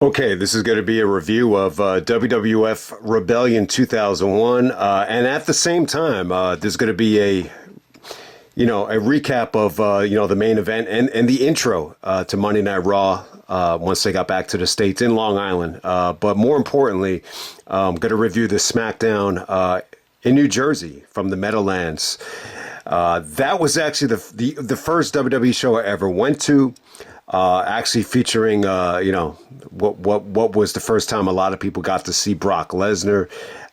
Okay, this is going to be a review of WWF Rebellion 2001, and at the same time, there's going to be a recap of the main event and the intro to Monday Night Raw once they got back to the States in Long Island. But more importantly, I'm going to review the Smackdown in New Jersey from the Meadowlands. That was actually the first WWE show I ever went to. Actually featuring, what was the first time a lot of people got to see Brock Lesnar,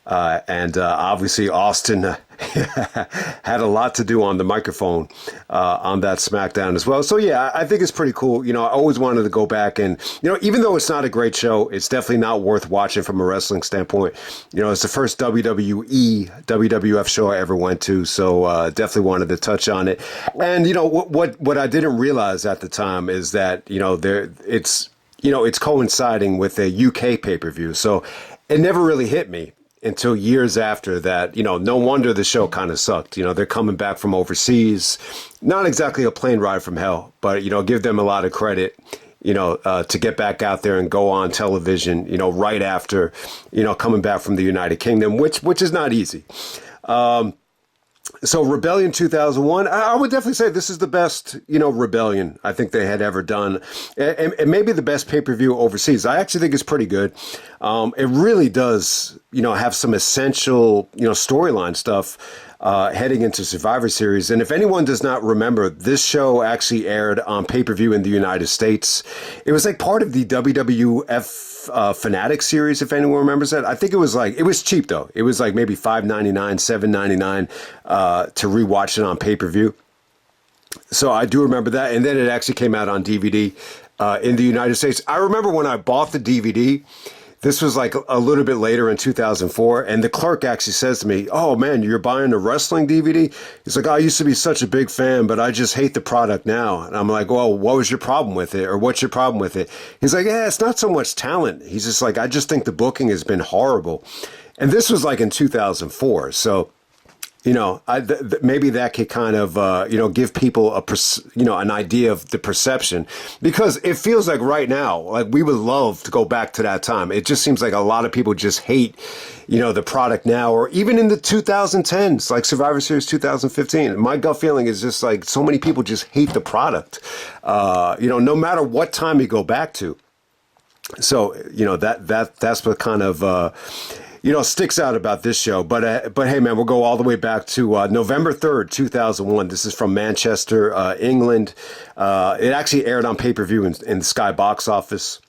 and obviously Austin had a lot to do on the microphone on that SmackDown as well. So yeah, I think it's pretty cool. I always wanted to go back and, even though it's not a great show, it's definitely not worth watching from a wrestling standpoint. It's the first WWF show I ever went to, so definitely wanted to touch on it. And what I didn't realize at the time is that it's coinciding with a UK pay-per-view, so it never really hit me until years after that. No wonder the show kind of sucked. They're coming back from overseas. Not exactly a plane ride from hell, but, give them a lot of credit, to get back out there and go on television, right after, coming back from the United Kingdom, which is not easy. So Rebellion 2001, I would definitely say this is the best, Rebellion I think they had ever done. And maybe the best pay-per-view overseas. I actually think it's pretty good. It really does, have some essential, storyline stuff heading into Survivor Series. And if anyone does not remember, this show actually aired on pay-per-view in the United States. It was like part of the WWF Fanatic series, if anyone remembers that. I think it was cheap though. It was like maybe $5.99, $7.99 to rewatch it on pay-per-view. So I do remember that. And then it actually came out on DVD in the United States. I remember when I bought the DVD, this was like a little bit later in 2004, and the clerk actually says to me, "Oh man, you're buying a wrestling DVD?" He's like, "I used to be such a big fan, but I just hate the product now." And I'm like, "Well, what was your problem with it? Or what's your problem with it?" He's like, "Yeah, it's not so much talent." He's just like, "I just think the booking has been horrible." And this was like in 2004. So, maybe that could kind of, give people an idea of the perception, because it feels like right now, like we would love to go back to that time. It just seems like a lot of people just hate, the product now, or even in the 2010s, like Survivor Series 2015. My gut feeling is just like so many people just hate the product, no matter what time you go back to. So, that's what kind of, sticks out about this show. But hey, man, we'll go all the way back to November 3rd, 2001. This is from Manchester, England. It actually aired on pay-per-view in the Sky box office.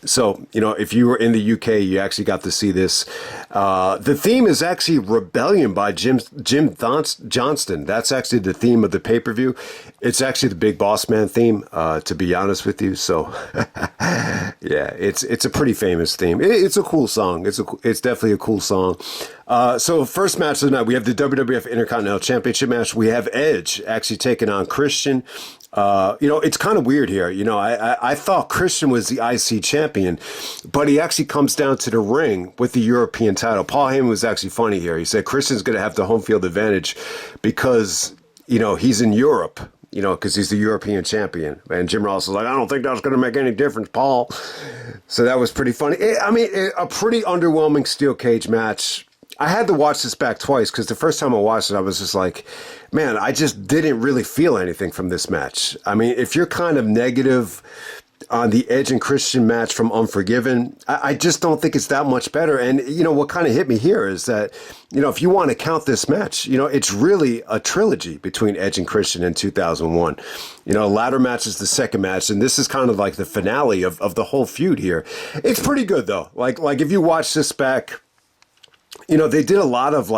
So, if you were in the UK, you actually got to see this. The theme is actually Rebellion by Jim Johnston. That's actually the theme of the pay-per-view. It's actually the Big Boss Man theme, to be honest with you. So, yeah, it's a pretty famous theme. It's a cool song. It's definitely a cool song. So first match of the night, we have the WWF Intercontinental Championship match. We have Edge actually taking on Christian. It's kind of weird here. I thought Christian was the IC champion, but he actually comes down to the ring with the European title. Paul Heyman was actually funny here. He said Christian's going to have the home field advantage because, he's in Europe, because he's the European champion. And Jim Ross was like, "I don't think that's going to make any difference, Paul." So that was pretty funny. A pretty underwhelming steel cage match. I had to watch this back twice because the first time I watched it, I was just like, man, I just didn't really feel anything from this match. I mean, if you're kind of negative on the Edge and Christian match from Unforgiven, I just don't think it's that much better. And, what kind of hit me here is that, if you want to count this match, it's really a trilogy between Edge and Christian in 2001. Ladder match is the second match, and this is kind of like the finale of the whole feud here. It's pretty good, though. Like if you watch this back, they did a lot of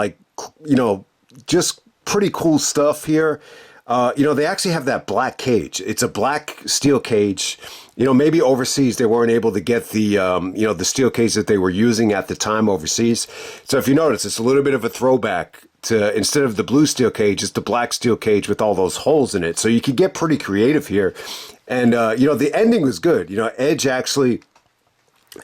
just pretty cool stuff here. They actually have that black cage. It's a black steel cage. Maybe overseas they weren't able to get the, the steel cage that they were using at the time overseas. So if you notice, it's a little bit of a throwback to, instead of the blue steel cage, it's the black steel cage with all those holes in it. So you could get pretty creative here. And, the ending was good. Edge actually,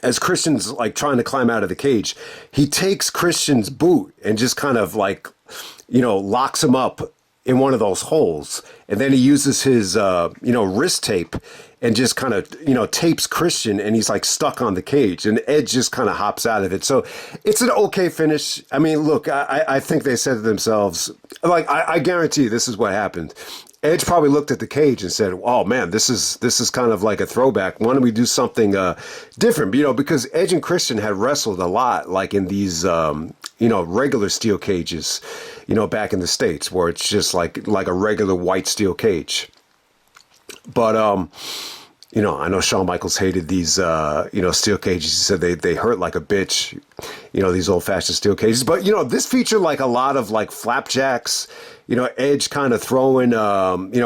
as Christian's trying to climb out of the cage, he takes Christian's boot and just kind of locks him up in one of those holes. And then he uses his, wrist tape and just kind of, tapes Christian, and he's like stuck on the cage, and Edge just kind of hops out of it. So it's an okay finish. I mean, look, I think they said to themselves, like, I guarantee this is what happened. Edge probably looked at the cage and said, "Oh man, this is kind of like a throwback. Why don't we do something different?" Because Edge and Christian had wrestled a lot, like in these regular steel cages, back in the States, where it's just like a regular white steel cage. But I know Shawn Michaels hated these steel cages. He said they hurt like a bitch, these old fashioned steel cages. But this featured like a lot of like flapjacks. Edge kind of throwing,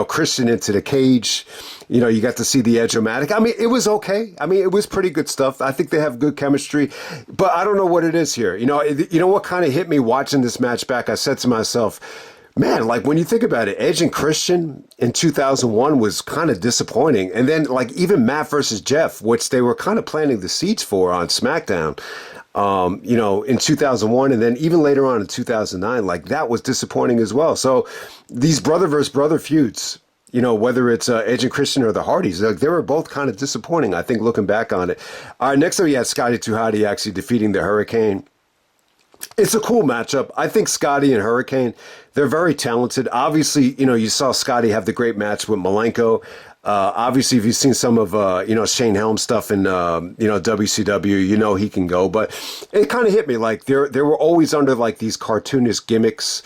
Christian into the cage. You got to see the Edge-o-matic. I mean, it was okay. I mean, it was pretty good stuff. I think they have good chemistry, but I don't know what it is here. What kind of hit me watching this match back? I said to myself, man, like when you think about it, Edge and Christian in 2001 was kind of disappointing. And then like even Matt versus Jeff, which they were kind of planting the seeds for on Smackdown, in 2001, and then even later on in 2009, like that was disappointing as well. So these brother versus brother feuds, whether it's Edge and Christian or the Hardys, like they were both kind of disappointing, I think, looking back on it. All right, next up, you had Scotty 2 Hotty actually defeating the Hurricane. It's a cool matchup. I think Scotty and Hurricane, they're very talented. Obviously, you saw Scotty have the great match with Malenko. Obviously, if you've seen some of, Shane Helms stuff in, WCW, he can go. But it kind of hit me like they were always under like these cartoonish gimmicks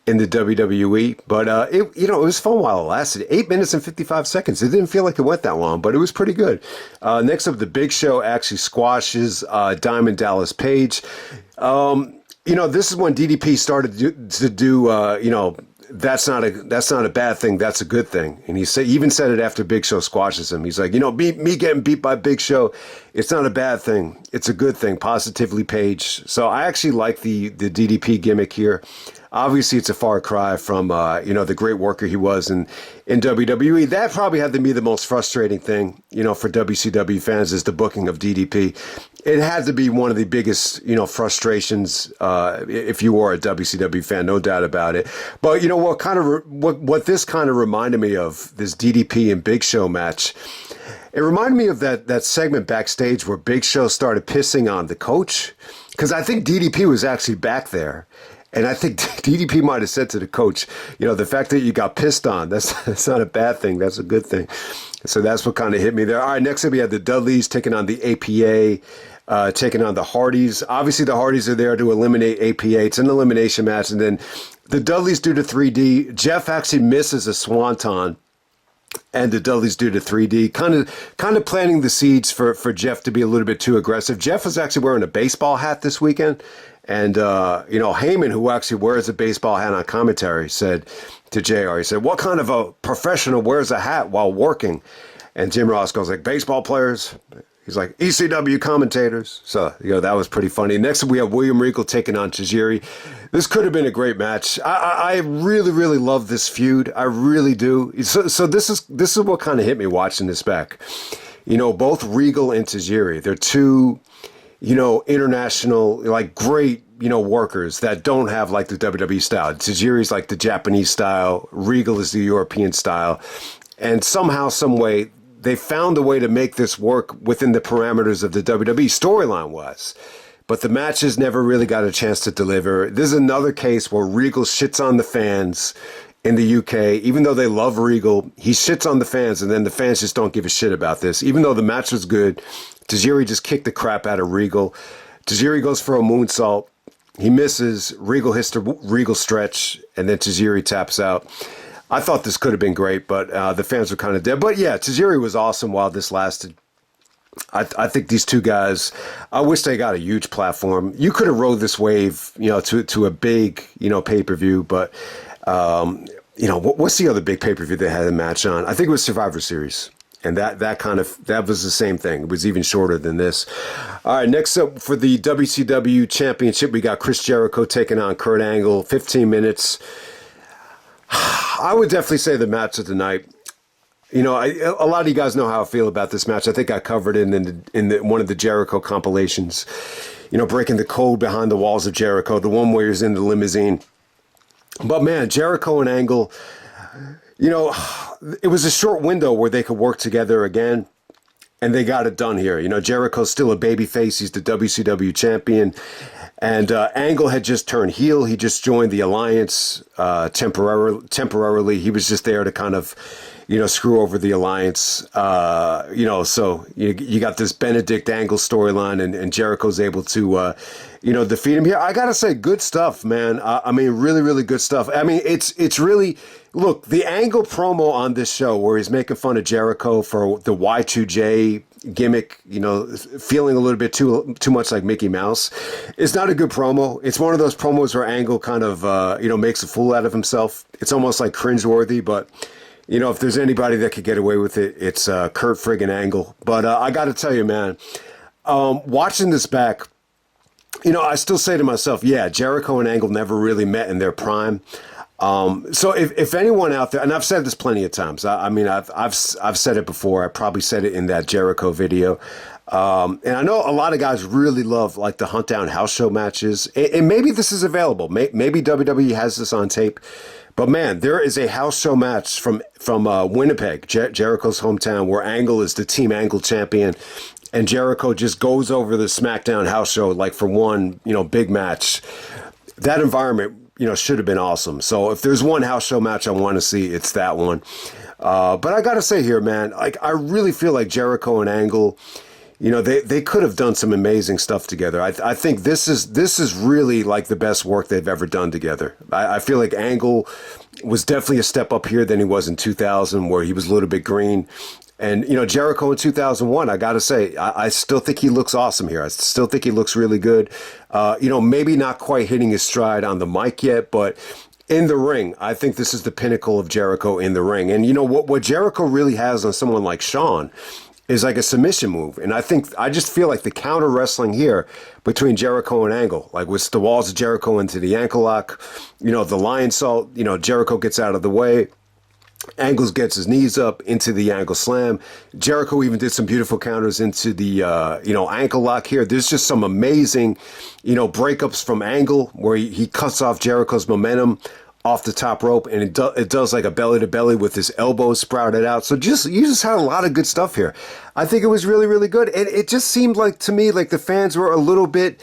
in the WWE. But, it was fun while it lasted. 8 minutes and 55 seconds. It didn't feel like it went that long, but it was pretty good. Next up, the Big Show actually squashes Diamond Dallas Page. This is when DDP started to do that's not a bad thing. That's a good thing. And he even said it after Big Show squashes him. He's like, me getting beat by Big Show, it's not a bad thing. It's a good thing. Positively Page. So I actually like the DDP gimmick here. Obviously, it's a far cry from, the great worker he was in WWE. That probably had to be the most frustrating thing, for WCW fans is the booking of DDP. It had to be one of the biggest, frustrations, if you were a WCW fan, no doubt about it. But what this kind of reminded me of, this DDP and Big Show match, it reminded me of that segment backstage where Big Show started pissing on the coach, because I think DDP was actually back there. And I think DDP might have said to the coach, the fact that you got pissed on, that's not a bad thing. That's a good thing. So that's what kind of hit me there. All right, next up we had the Dudleys taking on the APA, taking on the Hardys. Obviously, the Hardys are there to eliminate APA. It's an elimination match. And then the Dudleys do the 3D. Jeff actually misses a swanton. And the Dudleys do the 3D, kind of planting the seeds for Jeff to be a little bit too aggressive. Jeff was actually wearing a baseball hat this weekend. And, Heyman, who actually wears a baseball hat on commentary, said to JR, he said, what kind of a professional wears a hat while working? And Jim Ross goes like, baseball players. He's like, ECW commentators. So, that was pretty funny. Next, we have William Regal taking on Tajiri. This could have been a great match. I really, really love this feud. I really do. So this is what kind of hit me watching this back. Both Regal and Tajiri, they're two, international, like great, workers that don't have like the WWE style. Tajiri's like the Japanese style. Regal is the European style. And somehow, some way, they found a way to make this work within the parameters of the WWE storyline was. But the matches never really got a chance to deliver. This is another case where Regal shits on the fans in the UK. Even though they love Regal, he shits on the fans, and then the fans just don't give a shit about this. Even though the match was good, Tajiri just kicked the crap out of Regal. Tajiri goes for a moonsault. He misses. Regal hits the Regal stretch, and then Tajiri taps out. I thought this could have been great, but the fans were kind of dead. But yeah, Tajiri was awesome while this lasted. I think these two guys, I wish they got a huge platform. You could have rode this wave, to a big, pay-per-view, but, what's the other big pay-per-view they had a match on? I think it was Survivor Series. And that was the same thing. It was even shorter than this. All right, next up for the WCW Championship, we got Chris Jericho taking on Kurt Angle, 15 minutes. I would definitely say the match of the night. A lot of you guys know how I feel about this match. I think I covered it in one of the Jericho compilations. Breaking the code behind the walls of Jericho, the one where he's in the limousine But man, Jericho and Angle, you know, it was a short window where they could work together again. And they got it done here. You know, Jericho's still a babyface. He's the WCW champion. And Angle had just turned heel. He just joined the Alliance temporarily. He was just there to kind of, you know, screw over the Alliance. You know, so you got this Benedict Angle storyline, and Jericho's able to, you know, defeat him here. I got to say, good stuff, man. I mean, really, really good stuff. I mean, it's really... Look, the Angle promo on this show where he's making fun of Jericho for the Y2J gimmick, you know, feeling a little bit too much like Mickey Mouse, is not a good promo. It's one of those promos where Angle kind of, you know, makes a fool out of himself. It's almost like cringeworthy, but, you know, if there's anybody that could get away with it, it's Kurt friggin' Angle. But I got to tell you, man, watching this back, you know, I still say to myself, yeah, Jericho and Angle never really met in their prime. So if anyone out there, and I've said this plenty of times, I mean, I've said it before. I probably said it in that Jericho video. And I know a lot of guys really love like the Hunt Down house show matches, and maybe this is available. Maybe WWE has this on tape, but man, there is a house show match from Winnipeg, Jericho's hometown, where Angle is the Team Angle champion. And Jericho just goes over the Smackdown house show like for one, you know, big match. That environment, you know, should have been awesome. So if there's one house show match I want to see, it's that one. But I got to say here, man, like I really feel like Jericho and Angle, you know, they could have done some amazing stuff together. I think this is really like the best work they've ever done together. I feel like Angle was definitely a step up here than he was in 2000, where he was a little bit green. And, you know, Jericho in 2001, I got to say, I still think he looks awesome here. I still think he looks really good. You know, maybe not quite hitting his stride on the mic yet, but in the ring, I think this is the pinnacle of Jericho in the ring. And, you know, what Jericho really has on someone like Shawn is like a submission move. And I just feel like the counter wrestling here between Jericho and Angle, like with the walls of Jericho into the ankle lock, you know, the lion salt, you know, Jericho gets out of the way. Angles gets his knees up into the ankle slam. Jericho even did some beautiful counters into the, you know, ankle lock here. There's just some amazing, you know, breakups from Angle where he cuts off Jericho's momentum off the top rope, and it does like a belly to belly with his elbows sprouted out. So you just had a lot of good stuff here. I think it was really, really good. And it just seemed like to me, like the fans were a little bit,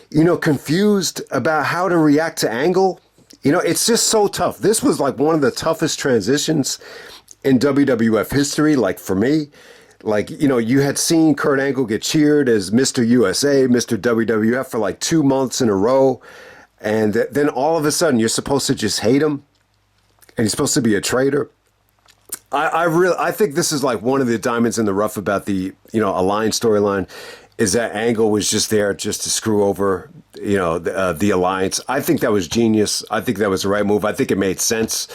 you know, confused about how to react to Angle. You know, it's just so tough. This was like one of the toughest transitions in WWF history, like for me. Like, you know, you had seen Kurt Angle get cheered as Mr. USA, Mr. WWF for like 2 months in a row. And then all of a sudden you're supposed to just hate him and he's supposed to be a traitor. I think this is like one of the diamonds in the rough about the, you know, Alliance storyline, is that Angle was just there just to screw over, you know, the Alliance. I think that was genius. I think that was the right move. I think it made sense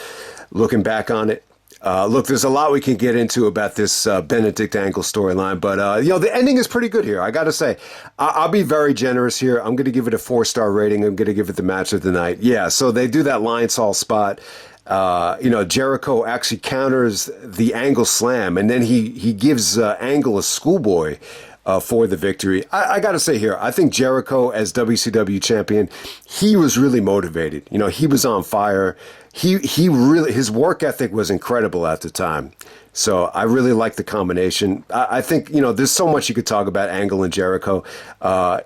looking back on it. Look, there's a lot we can get into about this Benedict Angle storyline, but, you know, the ending is pretty good here. I got to say, I'll be very generous here. I'm going to give it a 4-star rating. I'm going to give it the match of the night. Yeah, so they do that lion salt spot. You know, Jericho actually counters the Angle slam, and then he gives Angle a schoolboy for the victory. I got to say here, I think Jericho as WCW champion, he was really motivated. You know, he was on fire. He really, his work ethic was incredible at the time. So I really like the combination. I think, you know, there's so much you could talk about Angle and Jericho.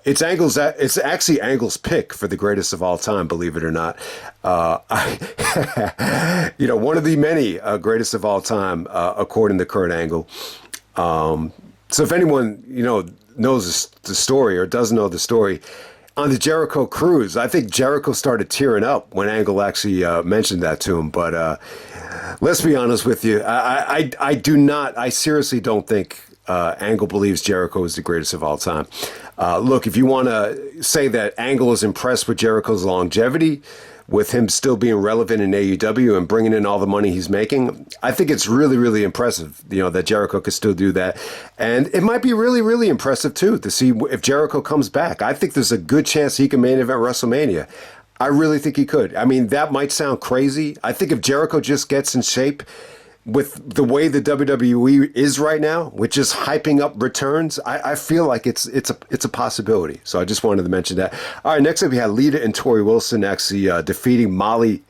It's actually Angle's pick for the greatest of all time, believe it or not. You know, one of the many greatest of all time, according to Kurt Angle. So if anyone, you know, knows the story or doesn't know the story, on the Jericho cruise, I think Jericho started tearing up when Angle actually mentioned that to him. But let's be honest with you. I seriously don't think Angle believes Jericho is the greatest of all time. Look, if you want to say that Angle is impressed with Jericho's longevity, with him still being relevant in AEW and bringing in all the money he's making, I think it's really, really impressive, you know, that Jericho could still do that. And it might be really, really impressive, too, to see if Jericho comes back. I think there's a good chance he can main event WrestleMania. I really think he could. I mean, that might sound crazy. I think if Jericho just gets in shape with the way the WWE is right now, which is hyping up returns, I feel like it's a possibility. So I just wanted to mention that. All right, next up we had Lita and Torrie Wilson actually defeating Molly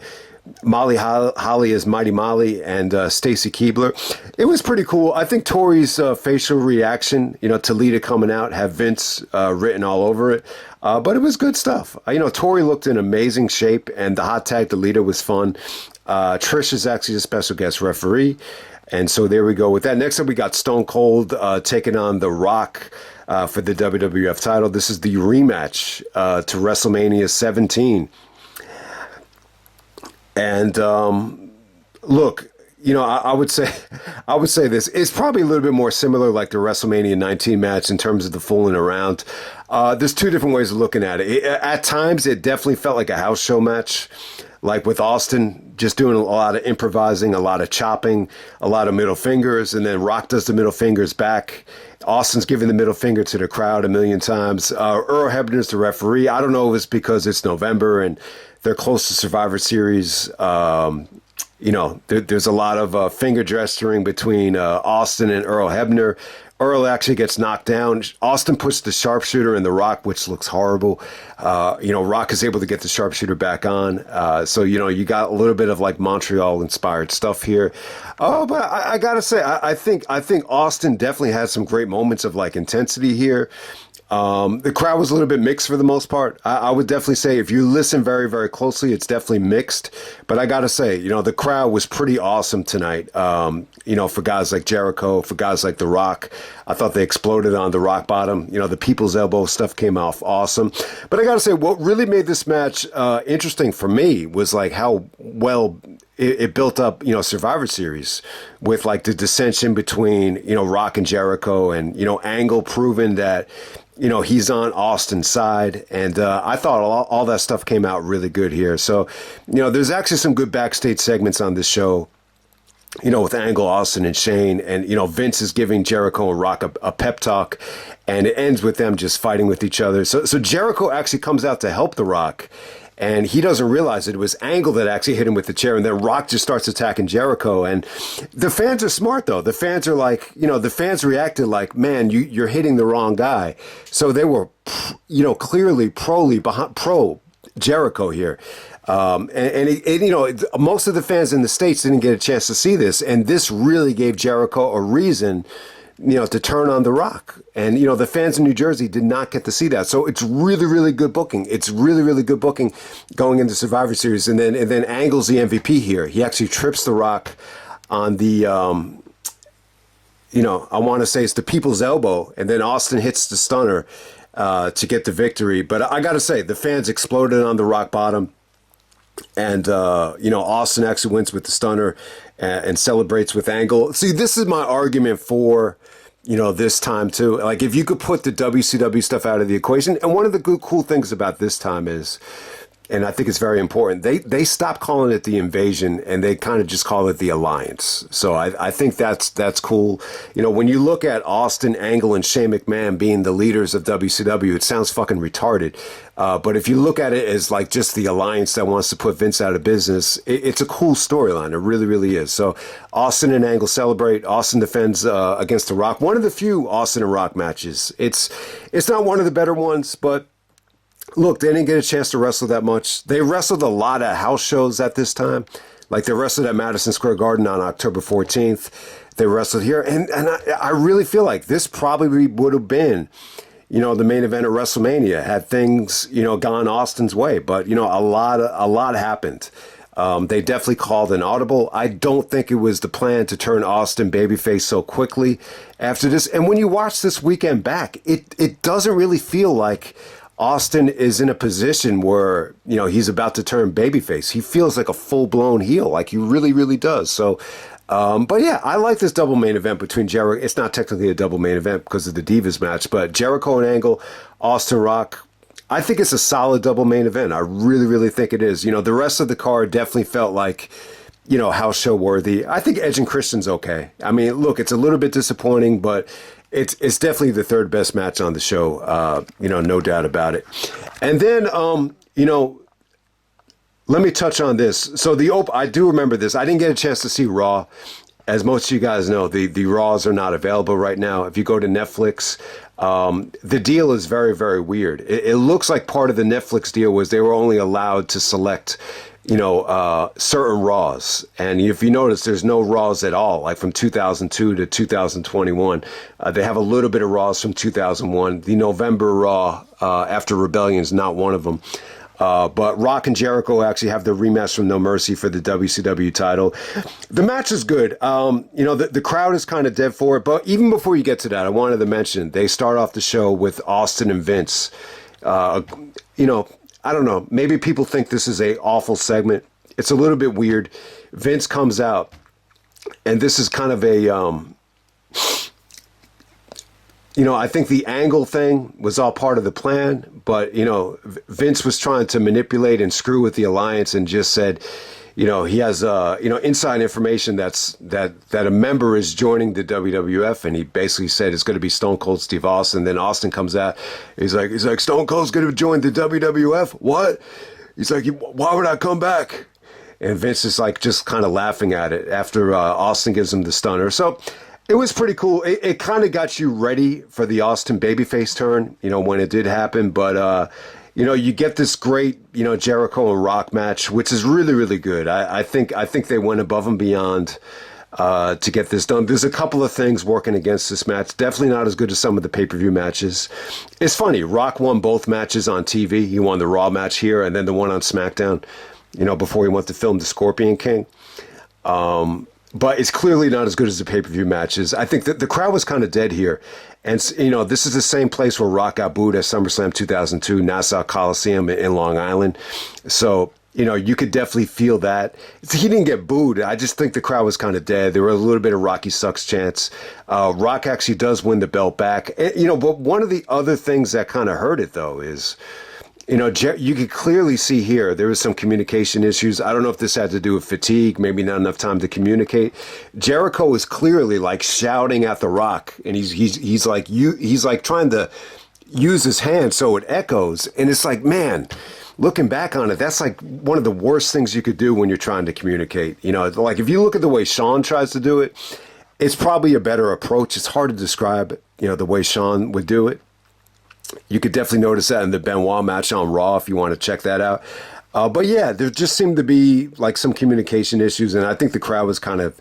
Molly Holly as Mighty Molly and Stacy Keibler. It was pretty cool. I think Torrie's facial reaction, to Lita coming out, have Vince written all over it. But it was good stuff. Torrie looked in amazing shape, and the hot tag to Lita was fun. Trish is actually a special guest referee. And so there we go with that. Next up, we got Stone Cold taking on The Rock for the WWF title. This is the rematch to WrestleMania 17. And look, I would say this. It's probably a little bit more similar like the WrestleMania 19 match in terms of the fooling around. There's two different ways of looking at it. At times, it definitely felt like a house show match. Like with Austin, just doing a lot of improvising, a lot of chopping, a lot of middle fingers, and then Rock does the middle fingers back. Austin's giving the middle finger to the crowd a million times. Earl Hebner's the referee. I don't know if it's because it's November and they're close to Survivor Series. There's a lot of finger gesturing between Austin and Earl Hebner. Earl actually gets knocked down. Austin puts the sharpshooter in the Rock, which looks horrible. Rock is able to get the sharpshooter back on. So you got a little bit of like Montreal-inspired stuff here. Oh, but I gotta say, I think Austin definitely had some great moments of like intensity here. The crowd was a little bit mixed for the most part. I would definitely say if you listen very, very closely, it's definitely mixed. But I got to say, the crowd was pretty awesome tonight. For guys like Jericho, for guys like The Rock. I thought they exploded on the rock bottom. The people's elbow stuff came off awesome. But I got to say, what really made this match interesting for me was like how well it built up, Survivor Series with like the dissension between, Rock and Jericho and, Angle proving that, he's on Austin's side. And I thought all that stuff came out really good here. So, there's actually some good backstage segments on this show, with Angle, Austin, and Shane. And, Vince is giving Jericho and Rock a pep talk. And it ends with them just fighting with each other. So Jericho actually comes out to help The Rock. And he doesn't realize it was Angle that actually hit him with the chair. And then Rock just starts attacking Jericho. And the fans are smart, though. The fans are like, the fans reacted like, man, you're hitting the wrong guy. So they were, clearly pro Jericho here. Most of the fans in the States didn't get a chance to see this. And this really gave Jericho a reason to turn on The Rock. And, the fans in New Jersey did not get to see that. So it's really, really good booking. It's really, really good booking going into Survivor Series. And then Angle's the MVP here. He actually trips The Rock on the, I want to say it's the people's elbow. And then Austin hits the stunner to get the victory. But I got to say, the fans exploded on the rock bottom. And, Austin actually wins with the stunner and celebrates with Angle. See, this is my argument for, this time too. Like if you could put the WCW stuff out of the equation. And one of the cool things about this time is, and I think it's very important, they stopped calling it the Invasion and they kind of just call it the Alliance. So I think that's cool. When you look at Austin, Angle, and Shane McMahon being the leaders of WCW, it sounds fucking retarded. But if you look at it as like just the Alliance that wants to put Vince out of business, it's a cool storyline. It really, really is. So Austin and Angle celebrate. Austin defends against The Rock. One of the few Austin and Rock matches. It's not one of the better ones, but look, they didn't get a chance to wrestle that much. They wrestled a lot of house shows at this time. Like they wrestled at Madison Square Garden on October 14th. They wrestled here. And I really feel like this probably would have been, the main event of WrestleMania had things, gone Austin's way. But, a lot happened. They definitely called an audible. I don't think it was the plan to turn Austin babyface so quickly after this. And when you watch this weekend back, it doesn't really feel like Austin is in a position where, he's about to turn babyface. He feels like a full-blown heel, like he really, really does. So, but yeah, I like this double main event between Jericho. It's not technically a double main event because of the Divas match, but Jericho and Angle, Austin Rock, I think it's a solid double main event. I really, really think it is. The rest of the card definitely felt like, house show worthy. I think Edge and Christian's okay. I mean, look, it's a little bit disappointing, but it's definitely the third best match on the show, no doubt about it. And then, let me touch on this. So I do remember this. I didn't get a chance to see Raw. As most of you guys know, the Raws are not available right now. If you go to Netflix, the deal is very, very weird. It looks like part of the Netflix deal was they were only allowed to select certain Raws. And if you notice, there's no Raws at all, like from 2002 to 2021. They have a little bit of Raws from 2001. The November Raw after Rebellion is not one of them. But Rock and Jericho actually have the rematch from No Mercy for the WCW title. The match is good. The crowd is kind of dead for it. But even before you get to that, I wanted to mention, they start off the show with Austin and Vince. I don't know. Maybe people think this is a awful segment. It's a little bit weird. Vince comes out, and this is kind of a, I think the angle thing was all part of the plan, but, Vince was trying to manipulate and screw with the alliance and just said, he has, inside information that a member is joining the WWF, and he basically said it's going to be Stone Cold Steve Austin. Then Austin comes out. He's like, Stone Cold's going to join the WWF? What? He's like, why would I come back? And Vince is like just kind of laughing at it after Austin gives him the stunner. So it was pretty cool. It kind of got you ready for the Austin babyface turn, when it did happen. But, you get this great, Jericho and Rock match, which is really, really good. I think they went above and beyond to get this done. There's a couple of things working against this match. Definitely not as good as some of the pay-per-view matches. It's funny. Rock won both matches on TV. He won the Raw match here and then the one on Smackdown, before he went to film the Scorpion King. But it's clearly not as good as the pay-per-view matches. I think that the crowd was kind of dead here. And, this is the same place where Rock got booed at SummerSlam 2002, Nassau Coliseum in Long Island. So, you could definitely feel that. He didn't get booed. I just think the crowd was kind of dead. There were a little bit of Rocky sucks chants. Rock actually does win the belt back. And, but one of the other things that kind of hurt it, though, is... you could clearly see here there was some communication issues. I don't know if this had to do with fatigue, maybe not enough time to communicate. Jericho was clearly like shouting at the Rock, and he's like trying to use his hand so it echoes. And it's like, man, looking back on it, that's like one of the worst things you could do when you're trying to communicate. Like if you look at the way Shawn tries to do it, it's probably a better approach. It's hard to describe, the way Shawn would do it. You could definitely notice that in the Benoit match on Raw if you want to check that out. But yeah, there just seemed to be like some communication issues, and I think the crowd was kind of,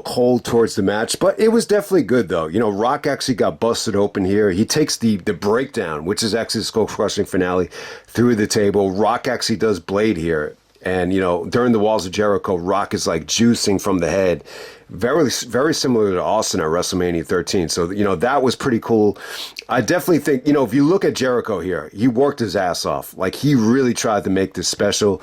cold towards the match. But it was definitely good, though. Rock actually got busted open here. He takes the breakdown, which is actually the skull-crushing finale, through the table. Rock actually does Blade here. And, during the Walls of Jericho, Rock is like juicing from the head. Very, very similar to Austin at WrestleMania 13. So, that was pretty cool. I definitely think, if you look at Jericho here, he worked his ass off. Like, he really tried to make this special.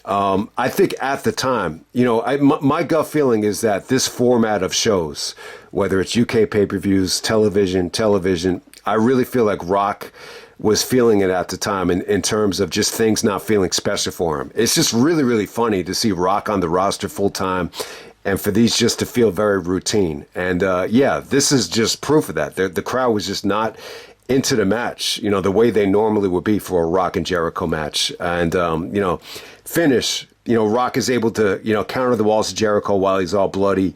I think at the time, my gut feeling is that this format of shows, whether it's UK pay-per-views, television, I really feel like Rock was feeling it at the time in terms of just things not feeling special for him. It's just really, really funny to see Rock on the roster full time and for these just to feel very routine. And this is just proof of that. The crowd was just not into the match, the way they normally would be for a Rock and Jericho match. And, finish, Rock is able to, counter the Walls of Jericho while he's all bloody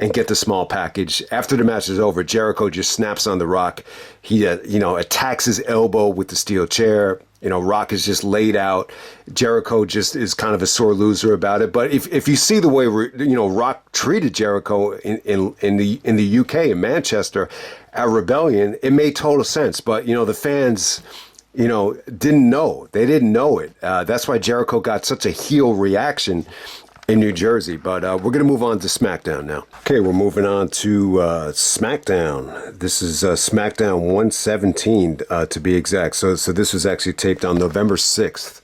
and get the small package. After the match is over, Jericho just snaps on the Rock. He, attacks his elbow with the steel chair. Rock is just laid out. Jericho just is kind of a sore loser about it. But if you see the way, Rock treated Jericho in the UK, in Manchester, at Rebellion, it made total sense. But, the fans... didn't know. They didn't know it. That's why Jericho got such a heel reaction in New Jersey. But we're going to move on to SmackDown now. Okay, we're moving on to SmackDown. This is SmackDown 117 to be exact. So this was actually taped on November 6th,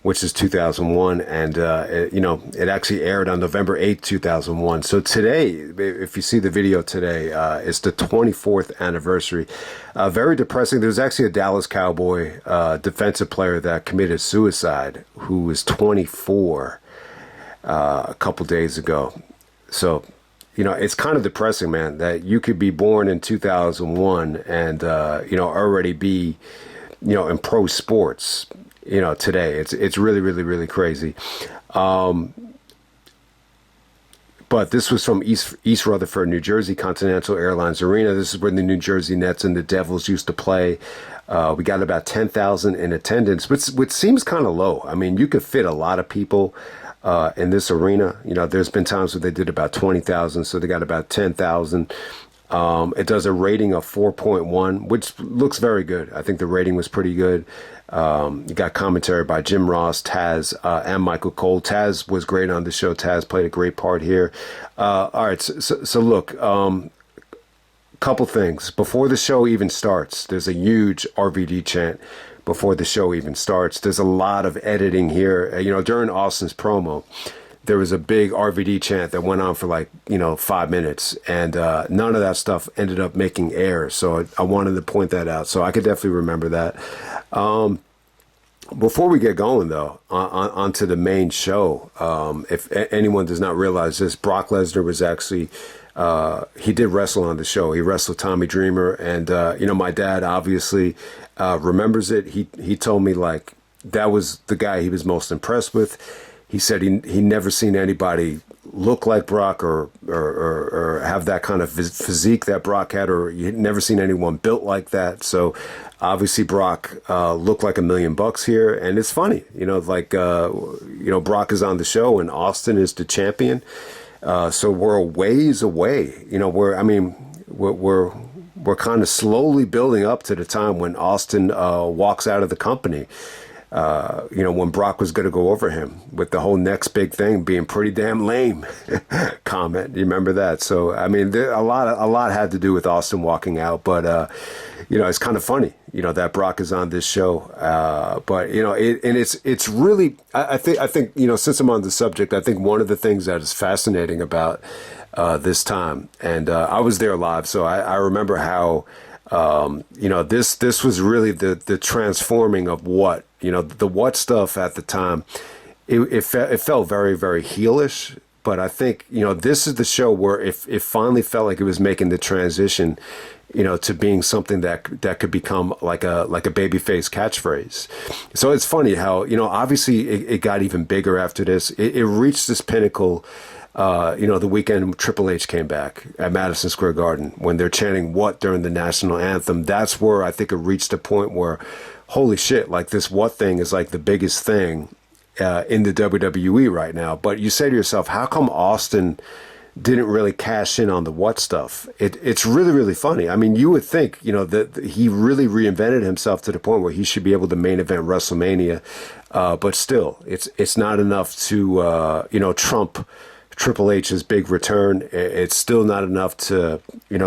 which is 2001, and it actually aired on November 8th, 2001. So today, if you see the video today, it's the 24th anniversary. Very depressing. There was actually a Dallas Cowboy defensive player that committed suicide who was 24 a couple days ago. So, it's kind of depressing, man, that you could be born in 2001 and, already be, in pro sports. Today it's really, really, really crazy. But this was from East Rutherford, New Jersey, Continental Airlines Arena. This is where the New Jersey Nets and the Devils used to play. We got about 10,000 in attendance, which seems kind of low. I mean, you could fit a lot of people in this arena. You know, there's been times where they did about 20,000, so they got about 10,000. It does a rating of 4.1, which looks very good. I think the rating was pretty good. You got commentary by Jim Ross, Tazz, and Michael Cole. Tazz was great on the show. Tazz played a great part here. All right, so look, couple things. Before the show even starts, there's a huge RVD chant before the show even starts. There's a lot of editing here. You know, during Austin's promo, there was a big RVD chant that went on for like, 5 minutes, and none of that stuff ended up making air. So I wanted to point that out. So I could definitely remember that. Before we get going, though, onto the main show, if anyone does not realize this, Brock Lesnar was actually, he did wrestle on the show. He wrestled Tommy Dreamer, and, my dad obviously remembers it. He told me, like, that was the guy he was most impressed with. He said he never seen anybody look like Brock or have that kind of physique that Brock had, or he'd never seen anyone built like that. So obviously Brock looked like $1 million here, and it's funny, Brock is on the show and Austin is the champion. So we're a ways away. We're kind of slowly building up to the time when Austin walks out of the company. When Brock was going to go over him with the whole next big thing being pretty damn lame comment. You remember that? So, a lot had to do with Austin walking out, but, it's kind of funny, that Brock is on this show. But it's really, I think, since I'm on the subject, I think one of the things that is fascinating about, this time, and, I was there live. So I remember how, this was really the transforming of what, the what stuff at the time, it felt very, very heelish. But I think, this is the show where it finally felt like it was making the transition, to being something that could become like a babyface catchphrase. So it's funny how, obviously it got even bigger after this. It reached this pinnacle. The weekend Triple H came back at Madison Square Garden when they're chanting "What" during the national anthem. That's where I think it reached a point where, holy shit, like this "What" thing is like the biggest thing in the WWE right now. But you say to yourself, how come Austin didn't really cash in on the "What" stuff? It's really, really funny. I mean, you would think, that he really reinvented himself to the point where he should be able to main event WrestleMania. But still, it's not enough to, trump Triple H's big return. It's still not enough to,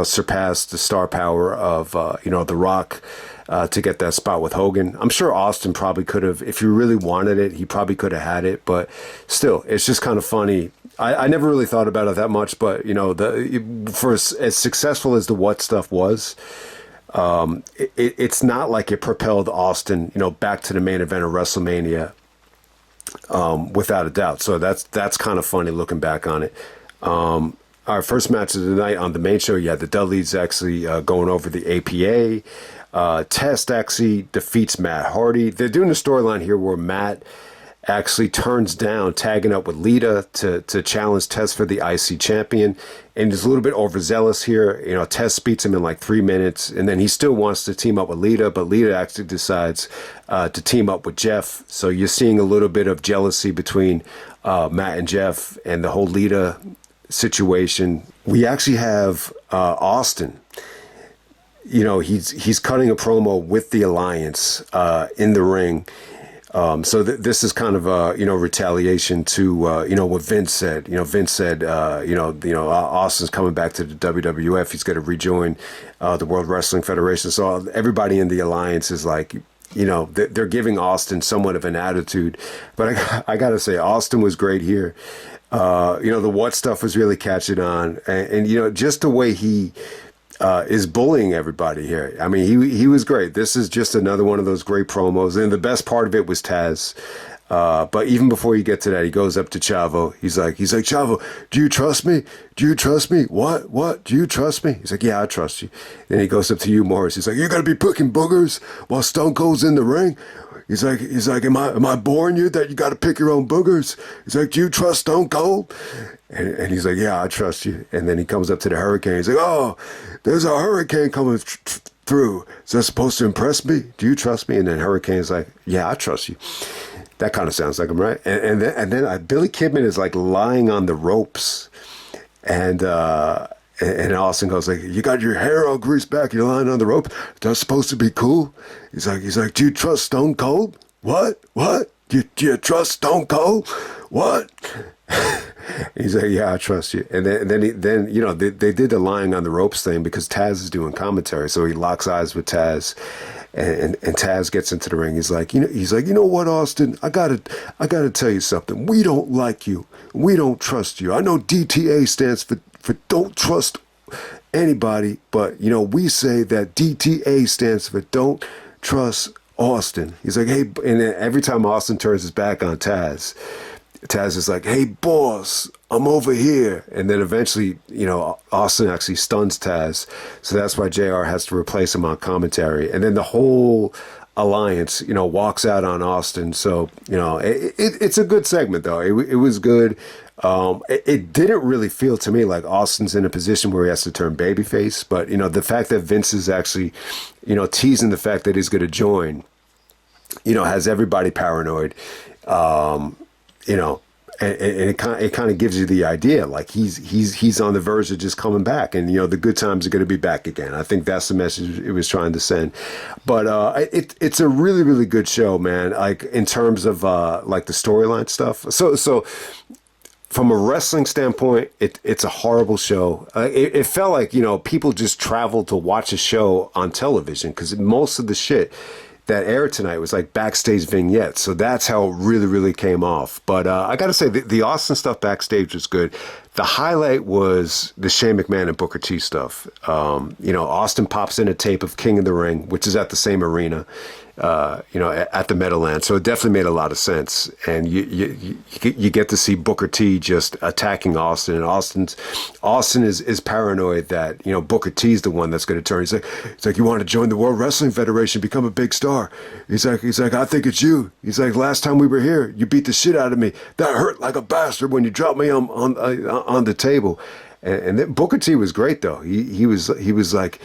surpass the star power of, The Rock to get that spot with Hogan. I'm sure Austin probably could have, if he really wanted it, he probably could have had it. But still, it's just kind of funny. I never really thought about it that much, but, for as successful as the What stuff was, it's not like it propelled Austin, back to the main event of WrestleMania. Without a doubt. So that's kind of funny looking back on it. Our first match of the night on the main show, you had the Dudleys actually going over the APA. Test actually defeats Matt Hardy. They're doing a storyline here where Matt actually turns down tagging up with Lita to challenge Test for the IC champion, and he's a little bit overzealous here. Test beats him in like 3 minutes, and then he still wants to team up with Lita, but Lita actually decides to team up with Jeff. So you're seeing a little bit of jealousy between Matt and Jeff and the whole Lita situation. We actually have Austin. He's cutting a promo with the Alliance in the ring. So this is kind of retaliation to what Vince said. Vince said Austin's coming back to the WWF. He's going to rejoin the World Wrestling Federation. So everybody in the Alliance is like, they're giving Austin somewhat of an attitude. But I got to say, Austin was great here. The What stuff was really catching on, and just the way he is bullying everybody here. I mean, he was great. This is just another one of those great promos. And the best part of it was Tazz. But even before you get to that, he goes up to Chavo. He's like, Chavo, do you trust me? Do you trust me? What? Do you trust me? He's like, yeah, I trust you. Then he goes up to you, Morris. He's like, you're going to be picking boogers while Stone Cold's in the ring? he's like, am I boring you that you got to pick your own boogers? He's like, do you trust Stone Cold? And he's like, yeah, I trust you. And then he comes up to the hurricane. He's like, oh, there's a hurricane coming through. Is that supposed to impress me? Do you trust me? And then Hurricane's like, yeah, I trust you. That kind of sounds like him, right? And then Billy Kidman is like lying on the ropes, and Austin goes like, you got your hair all greased back, you're lying on the rope. That's supposed to be cool. He's like, do you trust Stone Cold? What? Do you trust Stone Cold? What? He's like, yeah, I trust you. And then you know, they did the lying on the ropes thing because Tazz is doing commentary, so he locks eyes with Tazz. And Tazz gets into the ring. He's like, you know what, Austin? I gotta tell you something. We don't like you. We don't trust you. I know DTA stands for don't trust anybody, but you know, we say that DTA stands for don't trust Austin. He's like, hey, and then every time Austin turns his back on Tazz is like, hey, boss, I'm over here. And then eventually, you know, Austin actually stuns Tazz. So that's why JR has to replace him on commentary. And then the whole alliance, you know, walks out on Austin. So, you know, it's a good segment, though. It was good. It didn't really feel to me like Austin's in a position where he has to turn babyface. But, you know, the fact that Vince is actually, you know, teasing the fact that he's going to join, you know, has everybody paranoid. You know, and it kind of gives you the idea, like he's on the verge of just coming back, and you know, the good times are going to be back again. I think that's the message it was trying to send. But it's a really, really good show, man. Like in terms of like the storyline stuff. So from a wrestling standpoint, it's a horrible show. It felt like, you know, people just traveled to watch a show on television because most of the shit that aired tonight was like backstage vignettes. So that's how it really, really came off. But I got to say, the Austin stuff backstage was good. The highlight was the Shane McMahon and Booker T stuff. You know, Austin pops in a tape of King of the Ring, which is at the same arena, you know, at the Meadowlands. So it definitely made a lot of sense. And you get to see Booker T just attacking Austin. And Austin is paranoid that, you know, Booker T's the one that's going to turn. He's like, you want to join the World Wrestling Federation, become a big star. He's like, I think it's you. He's like, last time we were here, you beat the shit out of me. That hurt like a bastard when you dropped me on the table. And then Booker T was great though. He was like,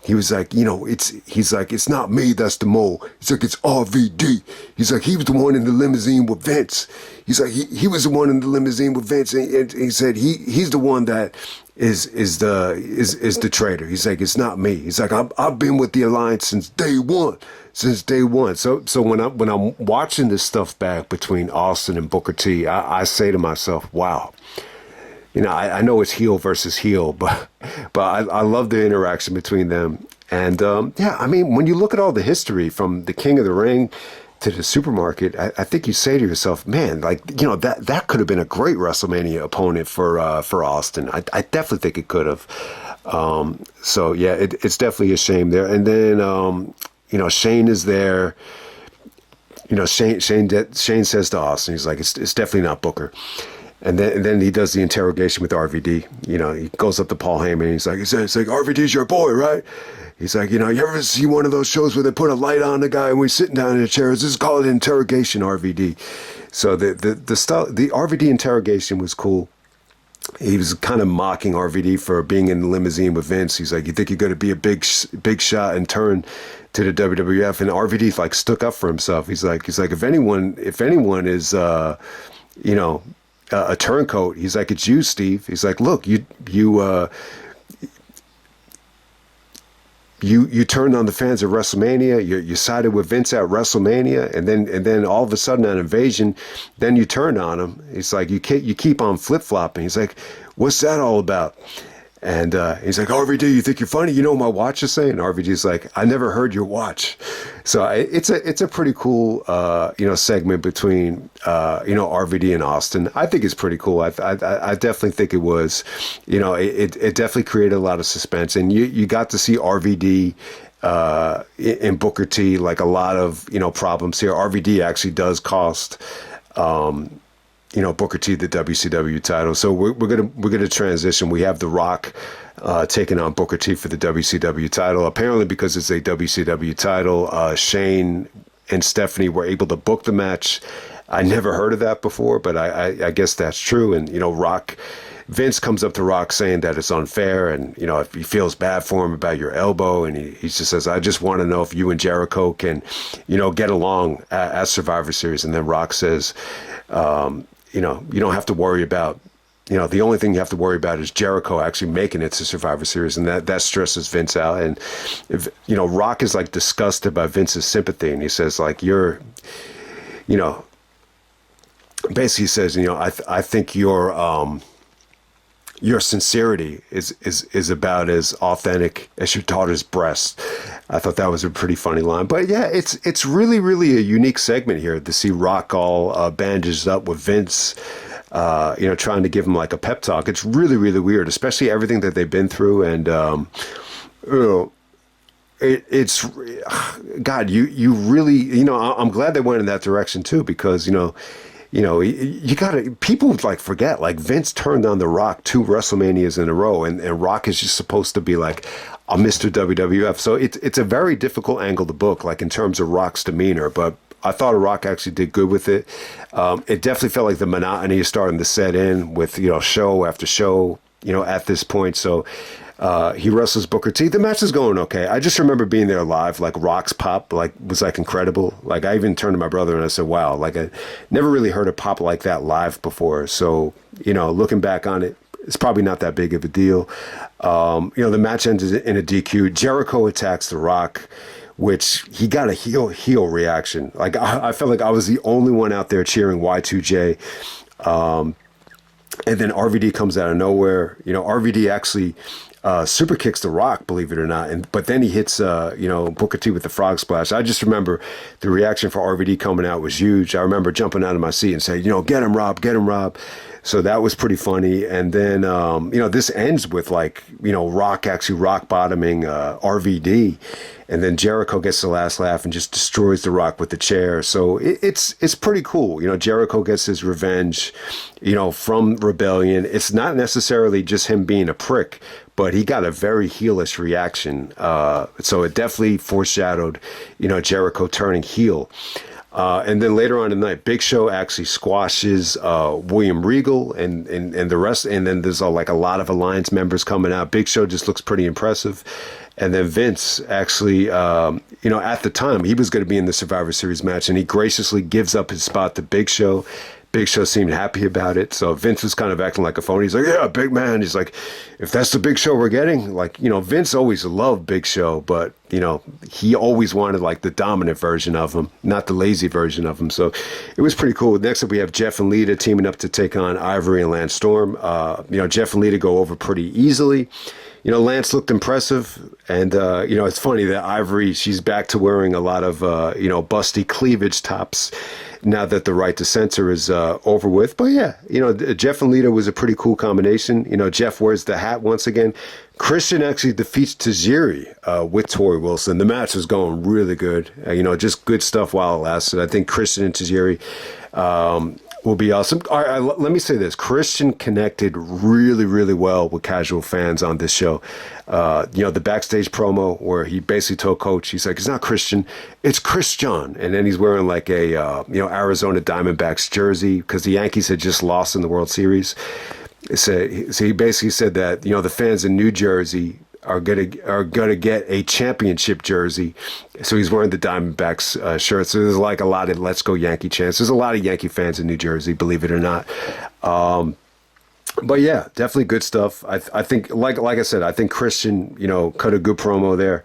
you know, he's like, it's not me that's the mole. He's like, it's RVD. He's like, he was the one in the limousine with Vince. He's like, he was the one in the limousine with Vince, and he said he's the one that is the traitor. He's like, it's not me. He's like, I've been with the alliance since day one. So when I'm watching this stuff back between Austin and Booker T, I say to myself, wow. You know, I know it's heel versus heel, but I love the interaction between them. And yeah, I mean, when you look at all the history from the King of the Ring to the supermarket, I think you say to yourself, man, like, you know, that could have been a great WrestleMania opponent for Austin. I definitely think it could have. So yeah, it's definitely a shame there. And then you know, Shane is there. You know, Shane says to Austin, he's like, it's definitely not Booker. And then he does the interrogation with RVD. You know, he goes up to Paul Heyman. He's like, RVD's your boy, right? He's like, you know, you ever see one of those shows where they put a light on the guy and we're sitting down in the chairs? This is called an interrogation, RVD. So the RVD interrogation was cool. He was kind of mocking RVD for being in the limousine with Vince. He's like, you think you're going to be a big shot and turn to the WWF? And RVD like stuck up for himself. He's like, if anyone is, you know, a turncoat, he's like, it's you, Steve. He's like, look, you turned on the fans at WrestleMania. You sided with Vince at WrestleMania, and then all of a sudden on Invasion, then you turned on him. It's like you keep on flip flopping. He's like, what's that all about? And he's like, RVD, you think you're funny? You know what my watch is saying? RVD's like, I never heard your watch. So it's a pretty cool you know, segment between you know, RVD and Austin. I think it's pretty cool. I definitely think it was, you know, it definitely created a lot of suspense, and you got to see RVD in Booker T, like a lot of, you know, problems here. RVD actually does cost you know, Booker T the WCW title. So we're gonna transition. We have The Rock taking on Booker T for the WCW title. Apparently, because it's a WCW title, Shane and Stephanie were able to book the match. I never heard of that before, but I guess that's true. And, Vince comes up to Rock saying that it's unfair, and, if he feels bad for him about your elbow, and he just says, I just want to know if you and Jericho can, get along at Survivor Series. And then Rock says, you don't have to worry about, the only thing you have to worry about is Jericho actually making it to Survivor Series, and that stresses Vince out. And, Rock is, like, disgusted by Vince's sympathy, and he says, like, basically says, I think your sincerity is about as authentic as your daughter's breast. I thought that was a pretty funny line. But yeah, it's really, really a unique segment here to see Rock all bandaged up with Vince, trying to give him like a pep talk. It's really, really weird, especially everything that they've been through. And, it's God, you really, I'm glad they went in that direction too, because, you gotta, people like forget, like Vince turned on The Rock 2 WrestleManias in a row, and Rock is just supposed to be like a Mr. WWF. So it's a very difficult angle to book, like in terms of Rock's demeanor, but I thought Rock actually did good with it. It definitely felt like the monotony is starting to set in with, show after show, at this point. So, he wrestles Booker T. The match is going okay. I just remember being there live, like Rock's pop, was incredible. Like I even turned to my brother and I said, wow, like I never really heard a pop like that live before. So, looking back on it, it's probably not that big of a deal. The match ends in a DQ. Jericho attacks The Rock, which he got a heel reaction. Like I felt like I was the only one out there cheering Y2J. And then RVD comes out of nowhere. RVD actually super kicks The Rock, believe it or not. But then he hits, Booker T with the frog splash. I just remember the reaction for RVD coming out was huge. I remember jumping out of my seat and saying, get him, Rob, get him, Rob. So that was pretty funny. And then, this ends with Rock actually rock bottoming RVD. And then Jericho gets the last laugh and just destroys The Rock with the chair. So it's pretty cool. Jericho gets his revenge, from Rebellion. It's not necessarily just him being a prick, but he got a very heelish reaction. So it definitely foreshadowed, Jericho turning heel. And then later on in the night, Big Show actually squashes William Regal and the rest. And then there's a lot of Alliance members coming out. Big Show just looks pretty impressive. And then Vince actually, at the time, he was going to be in the Survivor Series match, and he graciously gives up his spot to Big Show. Big Show seemed happy about it. So Vince was kind of acting like a phony. He's like, yeah, big man. He's like, if that's the Big Show we're getting, Vince always loved Big Show, but, he always wanted the dominant version of him, not the lazy version of him. So it was pretty cool. Next up, we have Jeff and Lita teaming up to take on Ivory and Lance Storm. Jeff and Lita go over pretty easily. Lance looked impressive, and, it's funny that Ivory, she's back to wearing a lot of, busty cleavage tops now that the right to censor is over with. But yeah, Jeff and Lita was a pretty cool combination. Jeff wears the hat once again. Christian actually defeats Tajiri with Torrie Wilson. The match was going really good. Just good stuff while it lasted. I think Christian and Tajiri will be awesome. All right, let me say this. Christian connected really, really well with casual fans on this show. The backstage promo where he basically told Coach, he's like, it's not Christian, it's Christian. And then he's wearing a Arizona Diamondbacks jersey because the Yankees had just lost in the World Series. So he basically said that, the fans in New Jersey are gonna get a championship jersey. So he's wearing the Diamondbacks shirt. So there's a lot of "Let's Go Yankee" chants. There's a lot of Yankee fans in New Jersey, believe it or not. But yeah, definitely good stuff. I think, like I said, I think Christian, cut a good promo there,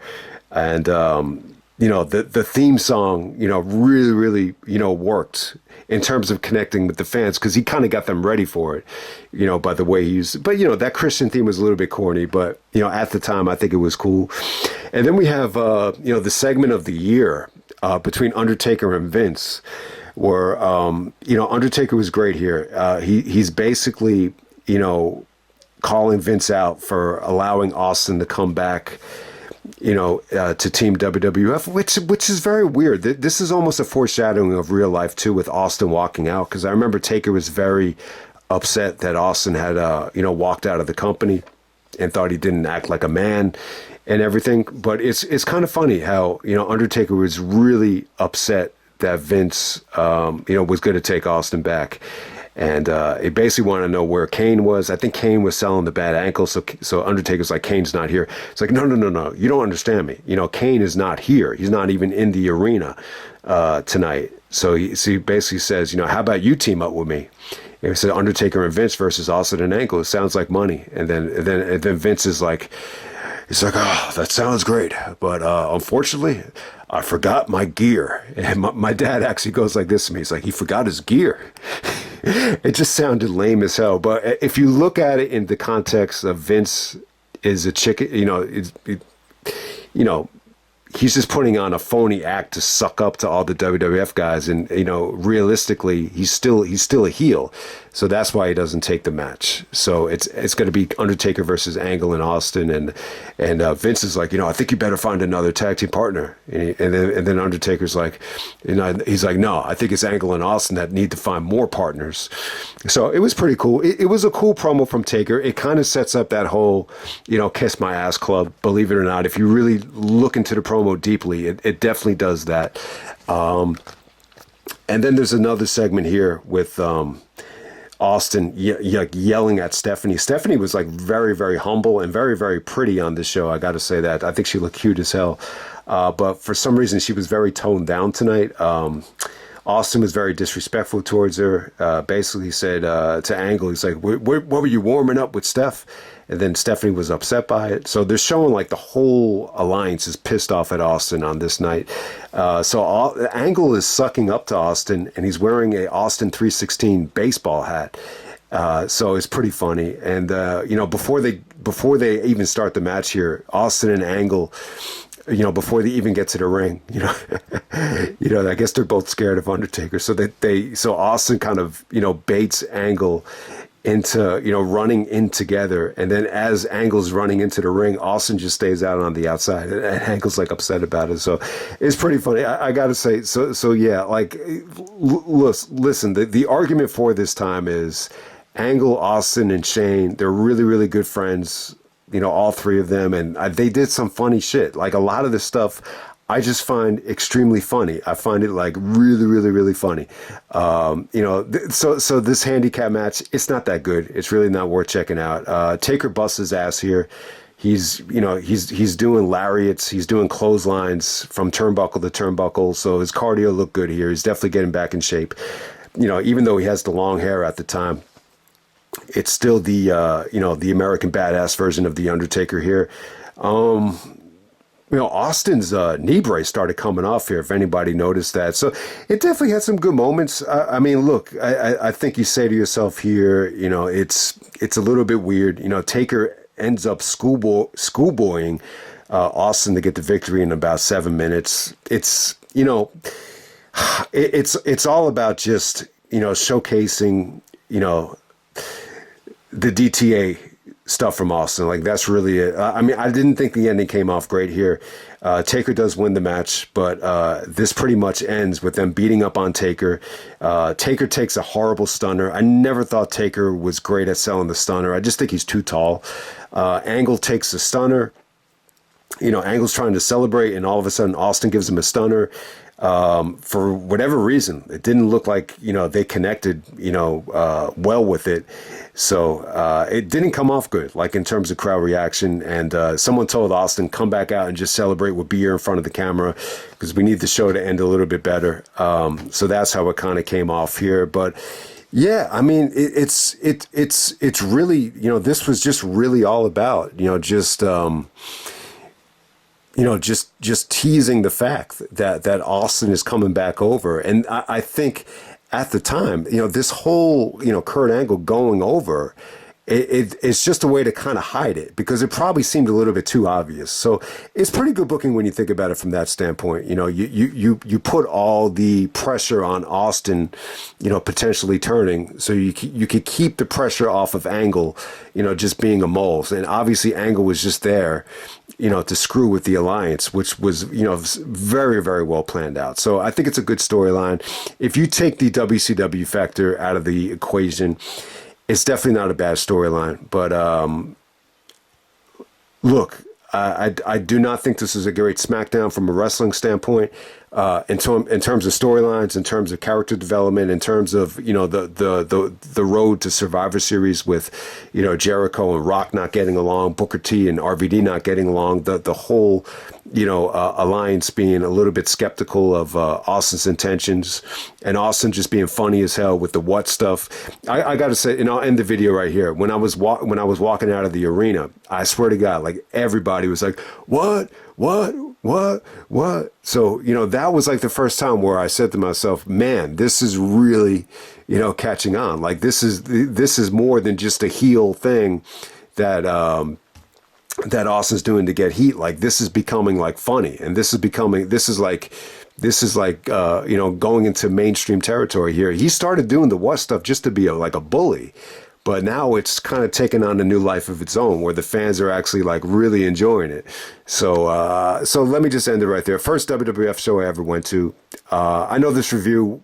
and the theme song, really, really, worked in terms of connecting with the fans because he kind of got them ready for it, by the way he used it. But, that Christian theme was a little bit corny, but, at the time, I think it was cool. And then we have, the segment of the year between Undertaker and Vince where, Undertaker was great here. He's basically, calling Vince out for allowing Austin to come back, to Team WWF, which is very weird. This is almost a foreshadowing of real life too, with Austin walking out. Because I remember Taker was very upset that Austin had, walked out of the company and thought he didn't act like a man. and everything. But it's kind of funny how, Undertaker was really upset that Vince, was going to take Austin back. And he basically wanted to know where Kane was. I think Kane was selling the bad ankle. So Undertaker's like, Kane's not here. It's like, no. You don't understand me. Kane is not here. He's not even in the arena tonight. So he basically says, how about you team up with me? And he said, Undertaker and Vince versus Austin and Angle. It sounds like money. And then Vince is like, he's like, oh, that sounds great. But unfortunately, I forgot my gear. And my dad actually goes like this to me. He's like, he forgot his gear. It just sounded lame as hell. But if you look at it in the context of Vince is a chicken, he's just putting on a phony act to suck up to all the WWF guys. And, realistically, he's still a heel. So that's why he doesn't take the match. So it's going to be Undertaker versus Angle and Austin. And Vince is like, I think you better find another tag team partner. And then Undertaker's like, he's like, no, I think it's Angle and Austin that need to find more partners. So it was pretty cool. It was a cool promo from Taker. It kind of sets up that whole, kiss my ass club, believe it or not. If you really look into the promo deeply, it definitely does that. And then there's another segment here with Austin yelling at Stephanie. Stephanie was like very, very humble and very, very pretty on this show. I got to say that. I think she looked cute as hell. But for some reason, she was very toned down tonight. Austin was very disrespectful towards her. Basically said to Angle, he's like, what were you warming up with Steph? And then Stephanie was upset by it. So they're showing like the whole alliance is pissed off at Austin on this night. So Angle is sucking up to Austin, and he's wearing a Austin 316 baseball hat. So it's pretty funny. And before they even start the match here, Austin and Angle, before they even get to the ring, I guess they're both scared of Undertaker. So so Austin kind of, baits Angle into, running in together. And then as Angle's running into the ring, Austin just stays out on the outside, and Angle's like upset about it. So it's pretty funny. I gotta say, so yeah, like, listen, the argument for this time is Angle, Austin, and Shane, they're really, really good friends, all three of them. And they did some funny shit. Like a lot of this stuff, I just find extremely funny. I find it like really, really, really funny. So this handicap match, it's not that good. It's really not worth checking out. Taker busts his ass here. He's doing lariats. He's doing clotheslines from turnbuckle to turnbuckle. So his cardio looked good here. He's definitely getting back in shape. Even though he has the long hair at the time, it's still the American Badass version of the Undertaker here. Austin's knee brace started coming off here, if anybody noticed that. So it definitely had some good moments. I mean, look, I think you say to yourself here, it's a little bit weird. Taker ends up schoolboying Austin to get the victory in about 7 minutes. It's all about just, showcasing, the DTA stuff from Austin. Like, that's really it. I mean, I didn't think the ending came off great here. Taker does win the match, but this pretty much ends with them beating up on Taker. Taker takes a horrible stunner. I never thought Taker was great at selling the stunner. I just think he's too tall. Angle takes the stunner. Angle's trying to celebrate, and all of a sudden Austin gives him a stunner. For whatever reason, it didn't look like, they connected, well with it. So it didn't come off good, like in terms of crowd reaction. And someone told Austin, come back out and just celebrate with beer in front of the camera, because we need the show to end a little bit better. So that's how it kind of came off here. But yeah, I mean, it's really, this was just really all about, just teasing the fact that Austin is coming back over. And I think at the time, this whole, Kurt Angle going over, it's just a way to kind of hide it, because it probably seemed a little bit too obvious. So it's pretty good booking when you think about it from that standpoint. You put all the pressure on Austin, potentially turning, so you could keep the pressure off of Angle, just being a mole. And obviously Angle was just there, to screw with the alliance, which was, very, very well planned out. So I think it's a good storyline. If you take the WCW factor out of the equation, it's definitely not a bad storyline. But look, I do not think this is a great SmackDown from a wrestling standpoint. In terms of storylines, in terms of character development, in terms of the road to Survivor Series with Jericho and Rock not getting along, Booker T and RVD not getting along, the whole alliance being a little bit skeptical of Austin's intentions, and Austin just being funny as hell with the what stuff. I got to say, and I'll end the video right here. When I was walking out of the arena, I swear to God, like everybody was like, what? So, that was like the first time where I said to myself, man, this is really, catching on. Like this is more than just a heel thing that Austin's doing to get heat. Like this is becoming like funny, and this is like going into mainstream territory here. He started doing the what stuff just to be like a bully. But now it's kind of taken on a new life of its own, where the fans are actually like really enjoying it. So let me just end it right there. First WWF show I ever went to. I know this review,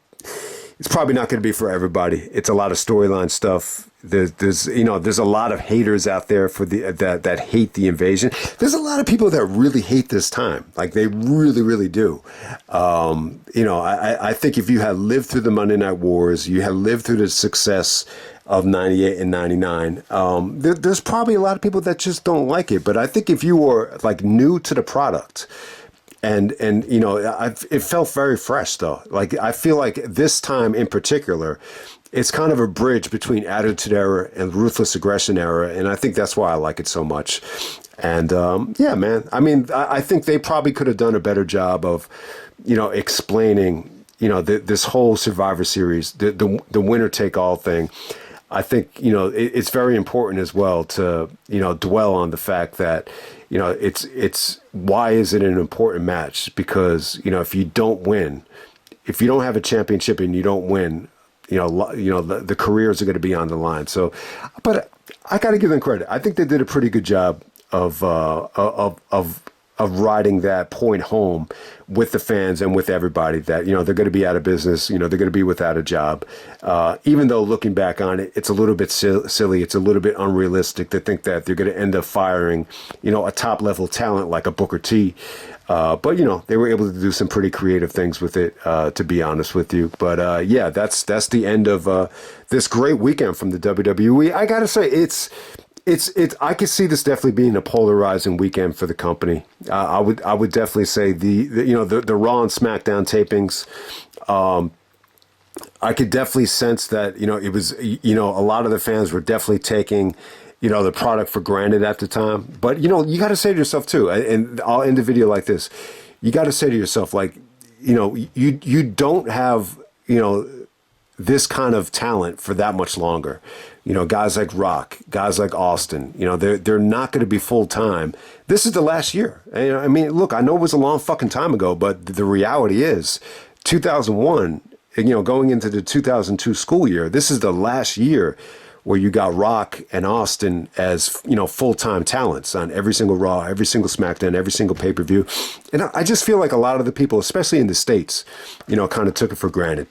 it's probably not going to be for everybody. It's a lot of storyline stuff. There's a lot of haters out there for that hate the invasion. There's a lot of people that really hate this time. Like they really, really do. I think if you had lived through the Monday Night Wars, you had lived through the success of 98 and 99, there's probably a lot of people that just don't like it. But I think if you were like new to the product, and it felt very fresh though. Like I feel like this time in particular, it's kind of a bridge between Attitude Era and Ruthless Aggression Era, and I think that's why I like it so much. And yeah, man, I mean, I think they probably could have done a better job of, explaining, this whole Survivor Series, the winner take all thing. I think, it's very important as well to, dwell on the fact that, it's why is it an important match? Because, if you don't win, if you don't have a championship and you don't win, the careers are going to be on the line. So, but I got to give them credit. I think they did a pretty good job of riding that point home with the fans and with everybody that, they're going to be out of business, they're going to be without a job. Even though looking back on it, it's a little bit silly. It's a little bit unrealistic to think that they're going to end up firing, a top level talent like a Booker T. But, they were able to do some pretty creative things with it, to be honest with you. But, yeah, that's the end of this great weekend from the WWE. I got to say, it's I could see this definitely being a polarizing weekend for the company. I would definitely say the Raw and SmackDown tapings. I could definitely sense that it was a lot of the fans were definitely taking the product for granted at the time. But you got to say to yourself too, and I'll end the video like this. You got to say to yourself, like, you don't have this kind of talent for that much longer. Guys like Rock, guys like Austin, they're not going to be full time. This is the last year. I mean, look, I know it was a long fucking time ago, but the reality is 2001, going into the 2002 school year, this is the last year where you got Rock and Austin as, full-time talents on every single Raw, every single SmackDown, every single pay-per-view. And I just feel like a lot of the people, especially in the States, kind of took it for granted.